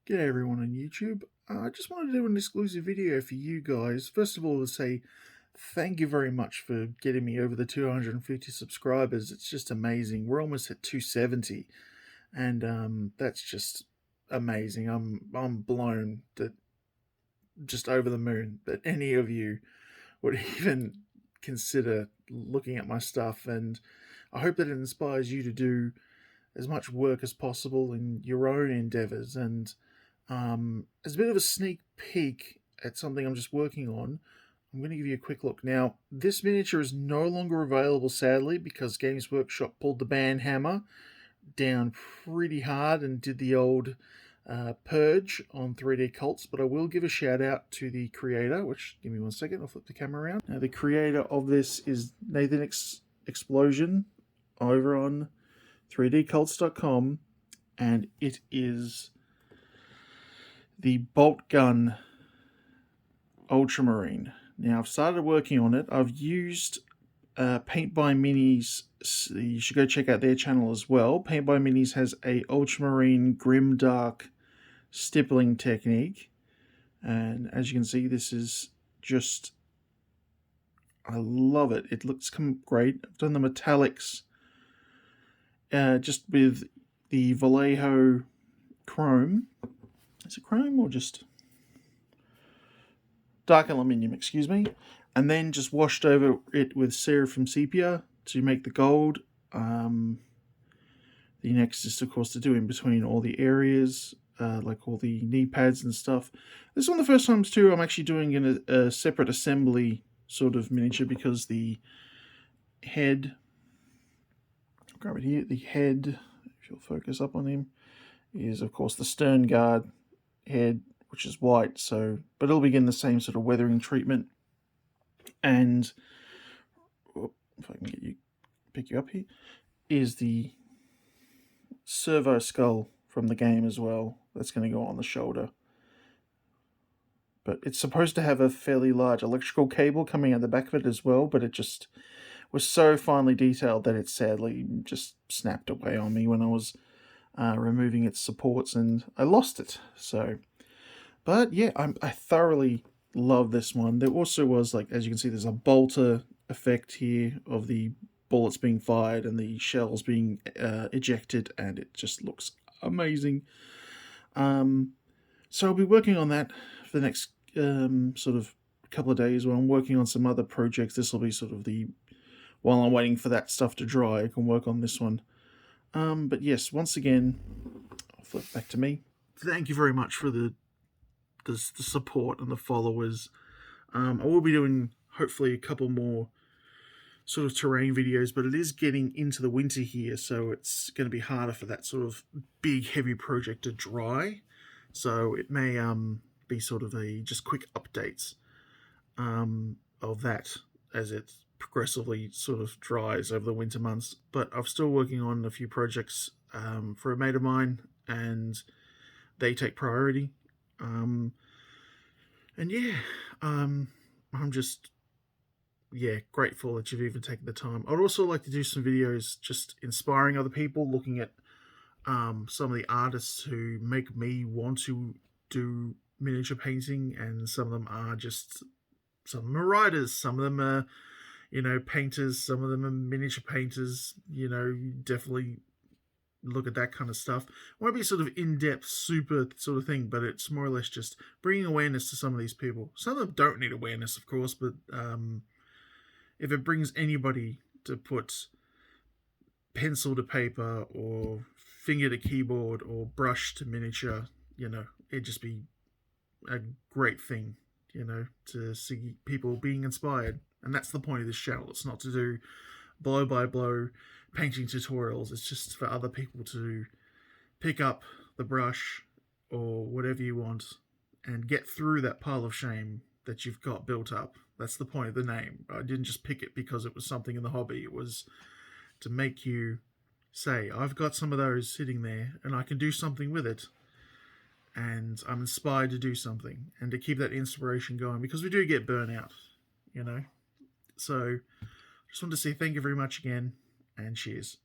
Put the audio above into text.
G'day everyone on YouTube. I just wanted to do an exclusive video for you guys. First of all, to say thank you very much for getting me over the 250 subscribers. It's just amazing. We're almost at 270, and that's just amazing. I'm blown that just over the moon that any of you would even consider looking at my stuff, and I hope that it inspires you to do as much work as possible in your own endeavors. And as a bit of a sneak peek at something I'm just working on, I'm going to give you a quick look. Now, this miniature is no longer available, sadly, because Games Workshop pulled the ban hammer down pretty hard and did the old purge on 3D Cults, but I will give a shout out to the creator, which, give me 1 second, I'll flip the camera around. Now, the creator of this is Nathan Explosion over on 3dcults.com, and it is the Bolt Gun Ultramarine. Now, I've started working on it. I've used Paint by Minis. You should go check out their channel as well. Paint by Minis has a Ultramarine Grimdark stippling technique, and as you can see, this is just, I love it. It looks great. I've done the metallics just with the Vallejo chrome. Is it chrome or just dark aluminium, excuse me, and then just washed over it with Seraphim Sepia to make the gold. The next is, of course, to do in between all the areas, like all the knee pads and stuff. This is one of the first times, too, I'm actually doing in a separate assembly sort of miniature, because the head, I'll grab it here, the head, if you'll focus up on him, is, of course, the stern guard head, which is white, so, but it'll begin the same sort of weathering treatment. And if I can get you, pick you up here, is the servo skull from the game as well. That's going to go on the shoulder. But it's supposed to have a fairly large electrical cable coming out the back of it as well, but it just was so finely detailed that it sadly just snapped away on me when I was removing its supports, and I lost it. So, but yeah, I thoroughly love this one. There also was, like, as you can see, there's a bolter effect here of the bullets being fired and the shells being ejected, and it just looks amazing. So I'll be working on that for the next sort of couple of days. When I'm working on some other projects, this will be sort of the, while I'm waiting for that stuff to dry, I can work on this one. But yes, once again, I'll flip back to me. Thank you very much for the support and the followers. I will be doing hopefully a couple more sort of terrain videos, but it is getting into the winter here, so it's going to be harder for that sort of big heavy project to dry. So it may be sort of a just quick updates of that as it progressively sort of dries over the winter months. But I'm still working on a few projects for a mate of mine, and they take priority. And yeah, I'm just, yeah, grateful that you've even taken the time. I'd also like to do some videos just inspiring other people, looking at some of the artists who make me want to do miniature painting, and some of them are just, some of them are writers, some of them are, you know, painters, some of them are miniature painters. You know, definitely look at that kind of stuff. It won't be sort of in-depth, super sort of thing, but it's more or less just bringing awareness to some of these people. Some of them don't need awareness, of course, but if it brings anybody to put pencil to paper or finger to keyboard or brush to miniature, you know, it'd just be a great thing, you know, to see people being inspired. And that's the point of this channel. It's not to do blow by blow painting tutorials. It's just for other people to pick up the brush or whatever you want and get through that pile of shame that you've got built up. That's the point of the name. I didn't just pick it because it was something in the hobby. It was to make you say, I've got some of those sitting there and I can do something with it. And I'm inspired to do something and to keep that inspiration going, because we do get burnout, you know. So just want to say thank you very much again, and cheers.